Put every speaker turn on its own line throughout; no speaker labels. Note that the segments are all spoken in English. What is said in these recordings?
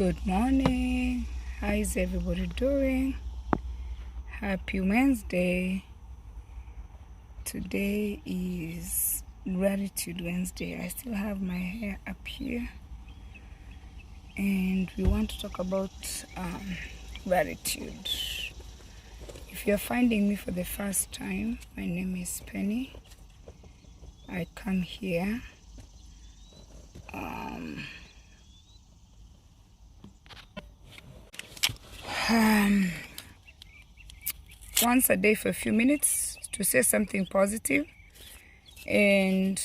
Good morning. How is everybody doing? Happy Wednesday. Today is Gratitude Wednesday. I still have my hair up here. And we want to talk about gratitude. If you're finding me for the first time, my name is Penny. I come here once a day for a few minutes to say something positive. And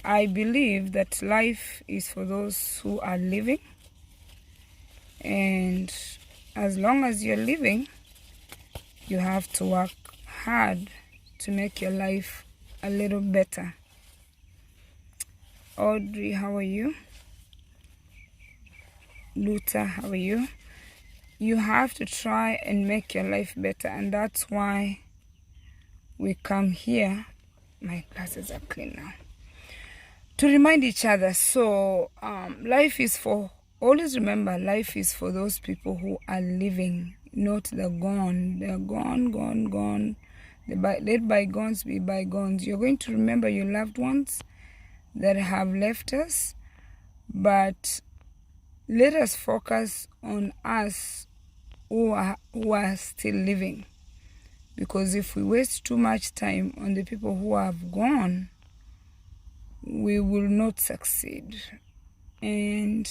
I believe that life is for those who are living, and as long as you're living, you have to work hard to make your life a little better. Audrey, how are you? Luther, how are you? You have to try and make your life better, and that's why we come here. My glasses are clean now. To remind each other. So life is for, always remember, life is for those people who are living, not the gone. They're gone. Let bygones be bygones. You're going to remember your loved ones that have left us, but let us focus on us who are still living. Because if we waste too much time on the people who have gone, we will not succeed. And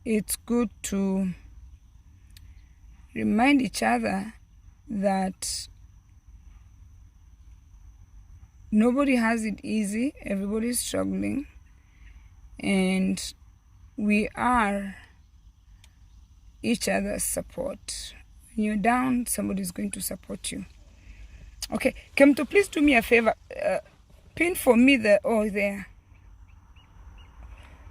it's good to remind each other that nobody has it easy. Everybody's struggling. And we are each other's support. When you're down, somebody's going to support you. Okay, Kemto, please do me a favor. Pin for me there.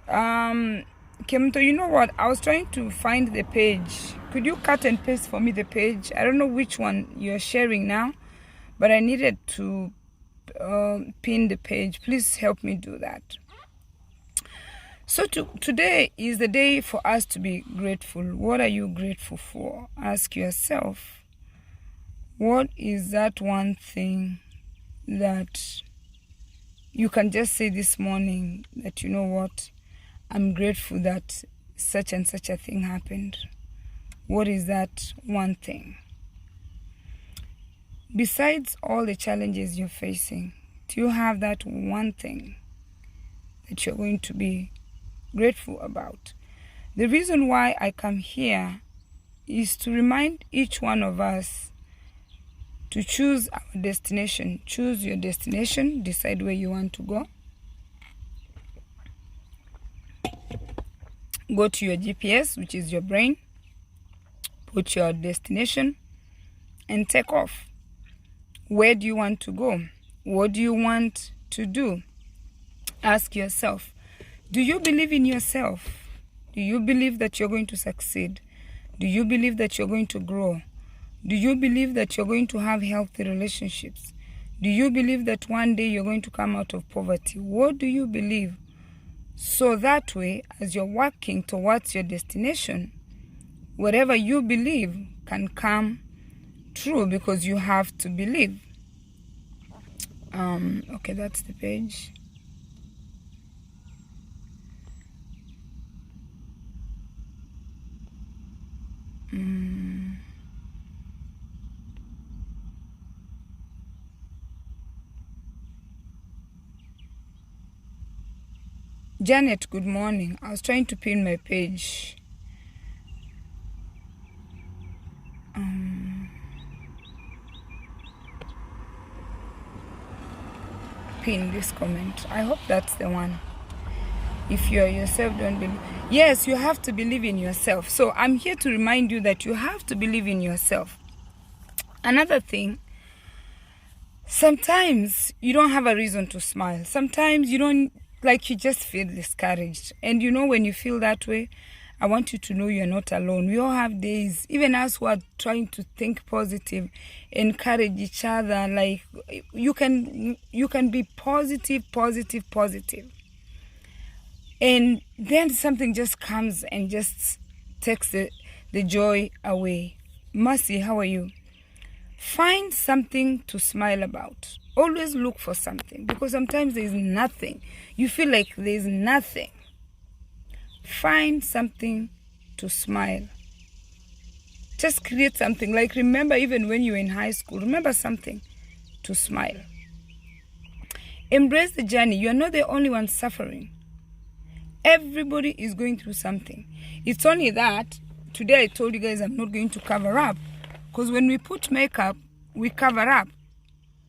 Kemto, you know what? I was trying to find the page. Could you cut and paste for me the page? I don't know which one you're sharing now, but I needed to pin the page. Please help me do that. So today is the day for us to be grateful. What are you grateful for? Ask yourself, what is that one thing that you can just say this morning that, you know what, I'm grateful that such and such a thing happened. What is that one thing? Besides all the challenges you're facing, do you have that one thing that you're going to be grateful about? The reason why I come here is to remind each one of us to choose our destination. Choose your destination. Decide where you want to go. Go to your GPS, which is your brain. Put your destination and take off. Where do you want to go? What do you want to do? Ask yourself, do you believe in yourself? Do you believe that you're going to succeed? Do you believe that you're going to grow? Do you believe that you're going to have healthy relationships? Do you believe that one day you're going to come out of poverty? What do you believe? So that way, as you're working towards your destination, whatever you believe can come true, because you have to believe. Okay, that's the page. Janet, good morning. I was trying to pin my page. Pin this comment. I hope that's the one. If you're yourself, don't believe. Yes, you have to believe in yourself. So I'm here to remind you that you have to believe in yourself. Another thing, sometimes you don't have a reason to smile. Sometimes you don't, like, you just feel discouraged. And you know, when you feel that way, I want you to know you're not alone. We all have days, even us who are trying to think positive, encourage each other. Like, you can be positive. And then something just comes and just takes the joy away. Mercy, how are you? Find something to smile about. Always look for something, because sometimes there's nothing. You feel like there's nothing. Find something to smile. Just create something. Like, remember, even when you were in high school, remember something to smile. Embrace the journey. You are not the only one suffering. Everybody is going through something. It's only that today I told you guys I'm not going to cover up, because when we put makeup, we cover up.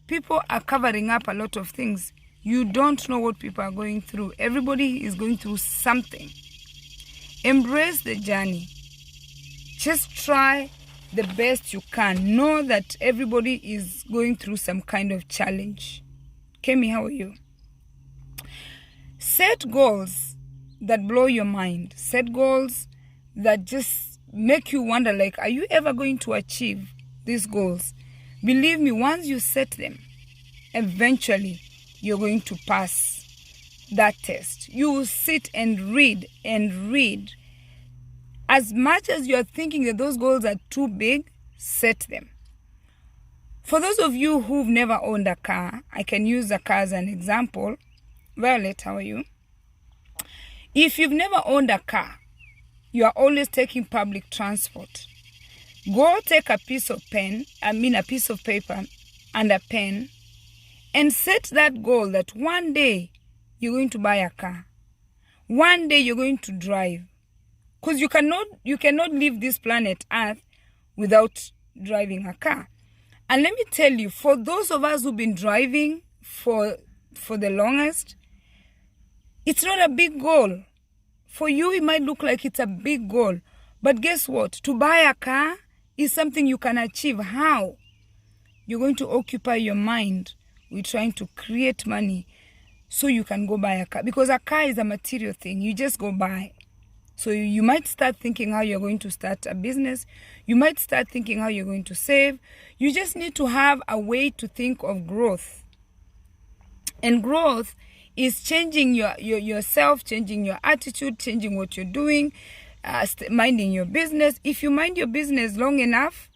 People are covering up a lot of things. You don't know what people are going through. Everybody is going through something. Embrace the journey. Just try the best you can. Know that everybody is going through some kind of challenge. Kemi, how are you? Set goals that blow your mind. Set goals that just make you wonder, like, are you ever going to achieve these goals? Believe me, once you set them, eventually you're going to pass that test. You will sit and read and read. As much as you're thinking that those goals are too big, set them. For those of you who've never owned a car, I can use a car as an example. Violet, how are you? If you've never owned a car, you are always taking public transport. Go take a piece of paper and a pen, and set that goal that one day you're going to buy a car. One day you're going to drive. Because you cannot leave this planet Earth without driving a car. And let me tell you, for those of us who've been driving for the longest, it's not a big goal. For you, it might look like it's a big goal. But guess what? To buy a car is something you can achieve. How? You're going to occupy your mind with trying to create money so you can go buy a car. Because a car is a material thing. You just go buy. So you might start thinking how you're going to start a business. You might start thinking how you're going to save. You just need to have a way to think of growth. And growth is changing yourself, changing your attitude, changing what you're doing, minding your business. If you mind your business long enough,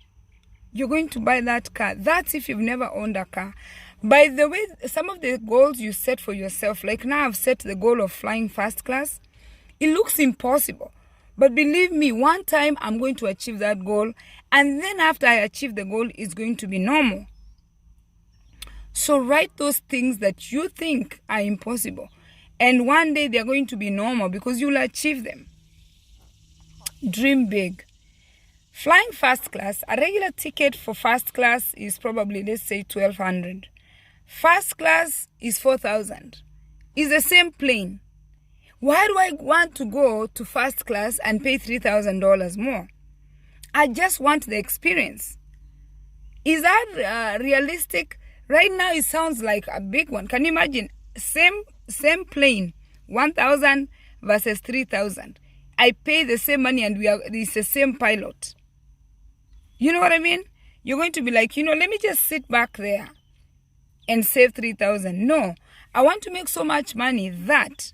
you're going to buy that car. That's if you've never owned a car. By the way, some of the goals you set for yourself, like now I've set the goal of flying first class. It looks impossible. But believe me, one time I'm going to achieve that goal. And then after I achieve the goal, it's going to be normal. So write those things that you think are impossible. And one day they're going to be normal because you'll achieve them. Dream big. Flying first class, a regular ticket for first class is probably, let's say, $1,200. First class is $4,000. It's the same plane. Why do I want to go to first class and pay $3,000 more? I just want the experience. Is that realistic? Right now it sounds like a big one. Can you imagine? Same plane, 1,000 versus 3,000. I pay the same money and it's the same pilot. You know what I mean? You're going to be like, let me just sit back there and save 3,000. No, I want to make so much money that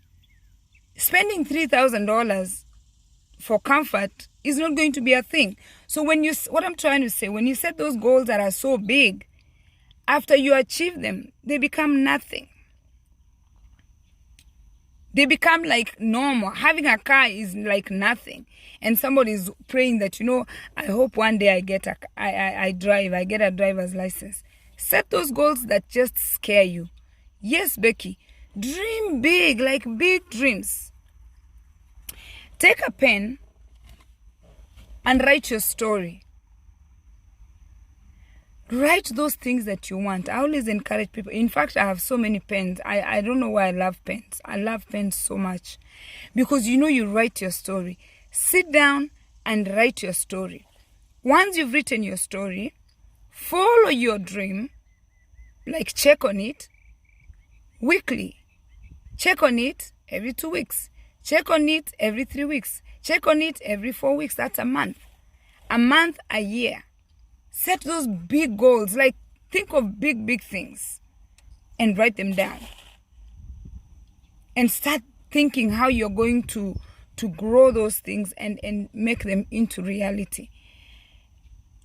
spending $3,000 for comfort is not going to be a thing. So what I'm trying to say, when you set those goals that are so big, after you achieve them, they become nothing. They become like normal. Having a car is like nothing. And somebody's praying that, I hope one day I get I get a driver's license. Set those goals that just scare you. Yes, Becky, dream big, like big dreams. Take a pen and write your story. Write those things that you want. I always encourage people. In fact, I have so many pens. I don't know why I love pens. I love pens so much. Because you write your story. Sit down and write your story. Once you've written your story, follow your dream. Like check on it weekly. Check on it every 2 weeks. Check on it every 3 weeks. Check on it every 4 weeks. That's a month. A month, a year. Set those big goals. Like, think of big things. And write them down. And start thinking how you're going to grow those things and make them into reality.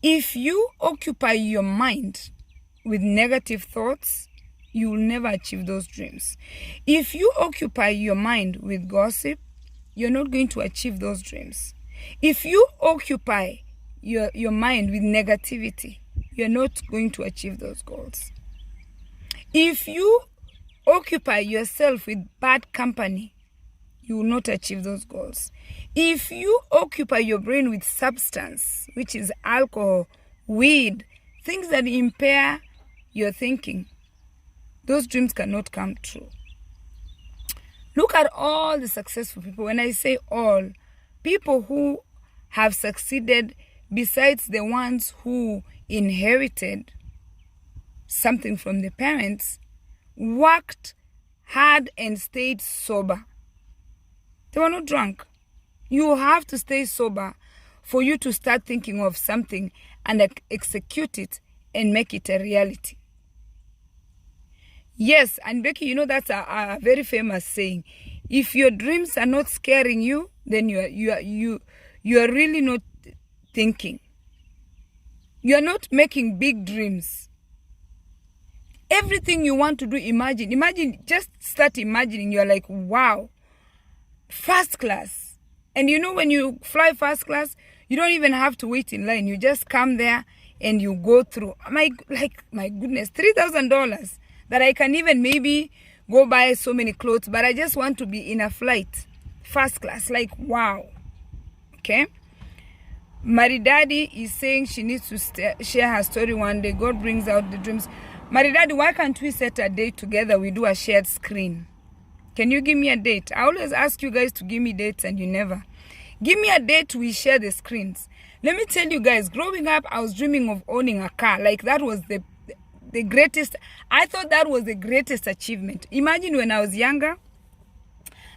If you occupy your mind with negative thoughts, you will never achieve those dreams. If you occupy your mind with gossip, you're not going to achieve those dreams. If you occupy your mind with negativity, you're not going to achieve those goals. If you occupy yourself with bad company, you will not achieve those goals. If you occupy your brain with substance, which is alcohol, weed, things that impair your thinking, those dreams cannot come true. Look at all the successful people. When I say all, people who have succeeded besides the ones who inherited something from the parents, worked hard and stayed sober. They were not drunk. You have to stay sober for you to start thinking of something and execute it and make it a reality. Yes, and Becky, you know that's a very famous saying. If your dreams are not scaring you, then you are really not thinking. You are not making big dreams. Everything you want to do, imagine, just start imagining. You're like, wow, first class. And you know, when you fly first class, you don't even have to wait in line. You just come there and you go through. My goodness, $3,000 that I can even maybe go buy so many clothes, but I just want to be in a flight, first class. Like, wow. Okay. Maridadi is saying she needs to share her story one day. God brings out the dreams. Maridadi, why can't we set a date together? We do a shared screen. Can you give me a date? I always ask you guys to give me dates and you never. Give me a date, we share the screens. Let me tell you guys, growing up, I was dreaming of owning a car. Like, that was the greatest. I thought that was the greatest achievement. Imagine when I was younger,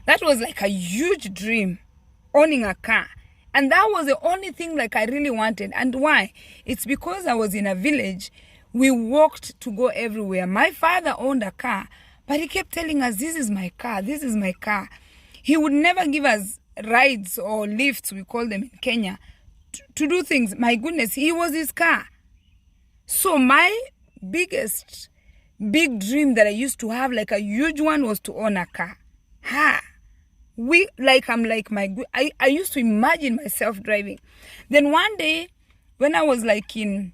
that was like a huge dream, owning a car. And that was the only thing like I really wanted. And why? It's because I was in a village. We walked to go everywhere. My father owned a car, but he kept telling us, this is my car, this is my car. He would never give us rides or lifts, we call them in Kenya, to do things. My goodness, he was his car. So my biggest big dream that I used to have, like a huge one, was to own a car. I used to imagine myself driving. Then one day, when I was like in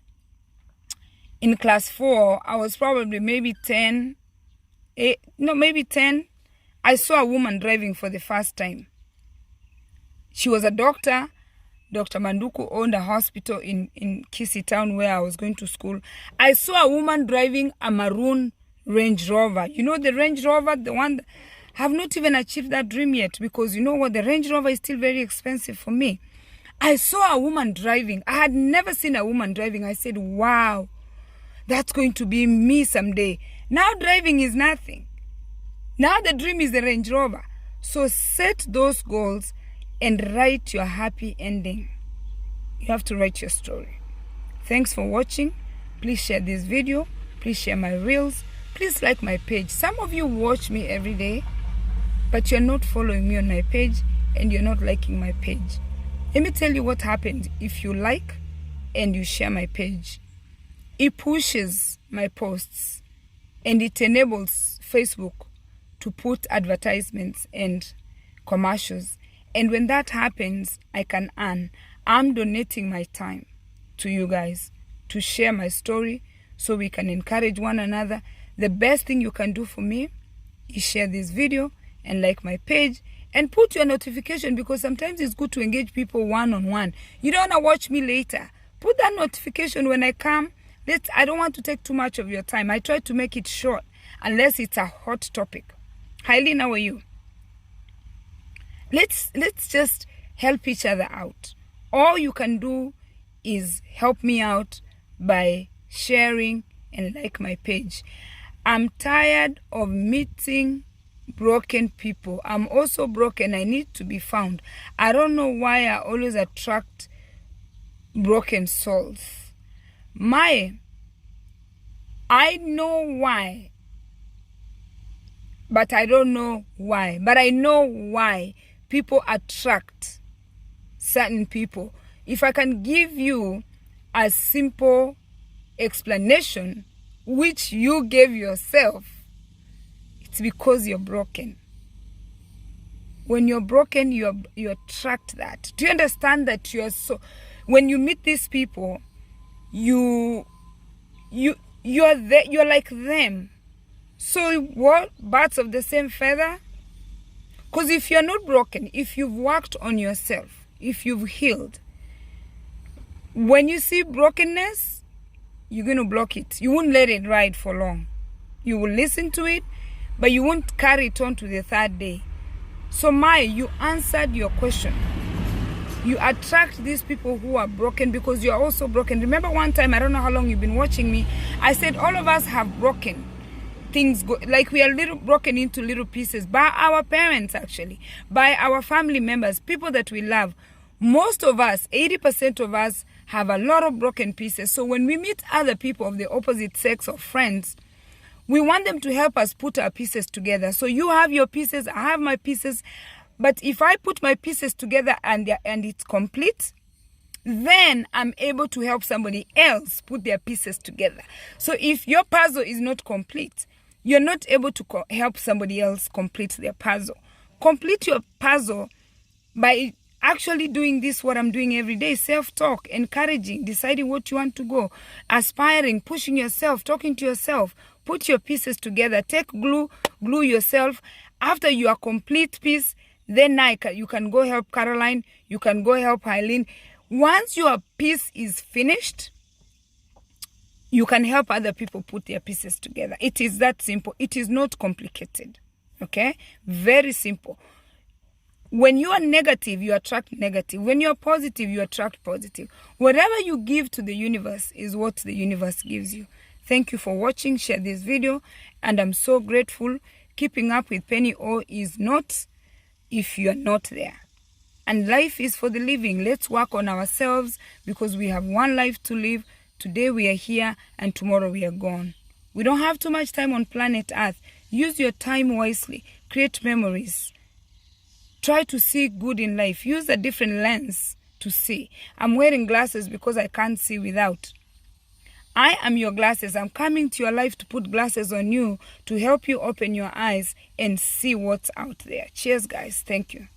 class 4, I was probably maybe 10, I saw a woman driving for the first time. She was a doctor. Dr. Manduku owned a hospital in Kisii town where I was going to school. I saw a woman driving a maroon Range Rover. You know the Range Rover, the one that have not even achieved that dream yet, because you know what, the Range Rover is still very expensive for me. I saw a woman driving. I had never seen a woman driving. I said, wow, that's going to be me someday. Now driving is nothing. Now the dream is the Range Rover. So set those goals and write your happy ending. You have to write your story. Thanks for watching. Please share this video. Please share my reels. Please like my page. Some of you watch me every day, but you're not following me on my page and you're not liking my page. Let me tell you what happens if you like and you share my page. It pushes my posts and it enables Facebook to put advertisements and commercials. And when that happens, I can earn. I'm donating my time to you guys to share my story so we can encourage one another. The best thing you can do for me is share this video and like my page and put your notification, because sometimes it's good to engage people one-on-one. You don't want to watch me later. Put that notification when I come. I don't want to take too much of your time. I try to make it short unless it's a hot topic. Hailin, how are you? Let's just help each other out. All you can do is help me out by sharing and like my page. I'm tired of meeting broken people. I'm also broken. I need to be found. I don't know why I always attract broken souls. I know why. but I don't know why. But I know why people attract certain people. If I can give you a simple explanation, which you gave yourself, it's because you're broken. When you're broken, you attract that. Do you understand that when you meet these people, you're like them. So what? Birds of the same feather? Because if you're not broken, if you've worked on yourself, if you've healed, when you see brokenness, you're going to block it. You won't let it ride for long. You will listen to it, but you won't carry it on to the third day. So you answered your question. You attract these people who are broken because you are also broken. Remember one time, I don't know how long you've been watching me, I said all of us have broken things, like we are broken into little pieces by our parents, actually, by our family members, people that we love. Most of us, 80% of us, have a lot of broken pieces. So when we meet other people of the opposite sex or friends, we want them to help us put our pieces together. So you have your pieces, I have my pieces. But if I put my pieces together and it's complete, then I'm able to help somebody else put their pieces together. So if your puzzle is not complete, you're not able to help somebody else complete their puzzle. Complete your puzzle by actually doing this, what I'm doing every day: self-talk, encouraging, deciding what you want to go, aspiring, pushing yourself, talking to yourself. Put your pieces together. Take glue yourself. After you are complete piece, then you can go help Caroline. You can go help Eileen. Once your piece is finished, you can help other people put their pieces together. It is that simple. It is not complicated. Okay? Very simple. When you are negative, you attract negative. When you are positive, you attract positive. Whatever you give to the universe is what the universe gives you. Thank you for watching. Share this video. And I'm so grateful. Keeping up with Penny O is not if you are not there. And life is for the living. Let's work on ourselves because we have one life to live. Today we are here and tomorrow we are gone. We don't have too much time on planet Earth. Use your time wisely. Create memories. Try to see good in life. Use a different lens to see. I'm wearing glasses because I can't see without. I am your glasses. I'm coming to your life to put glasses on you to help you open your eyes and see what's out there. Cheers, guys. Thank you.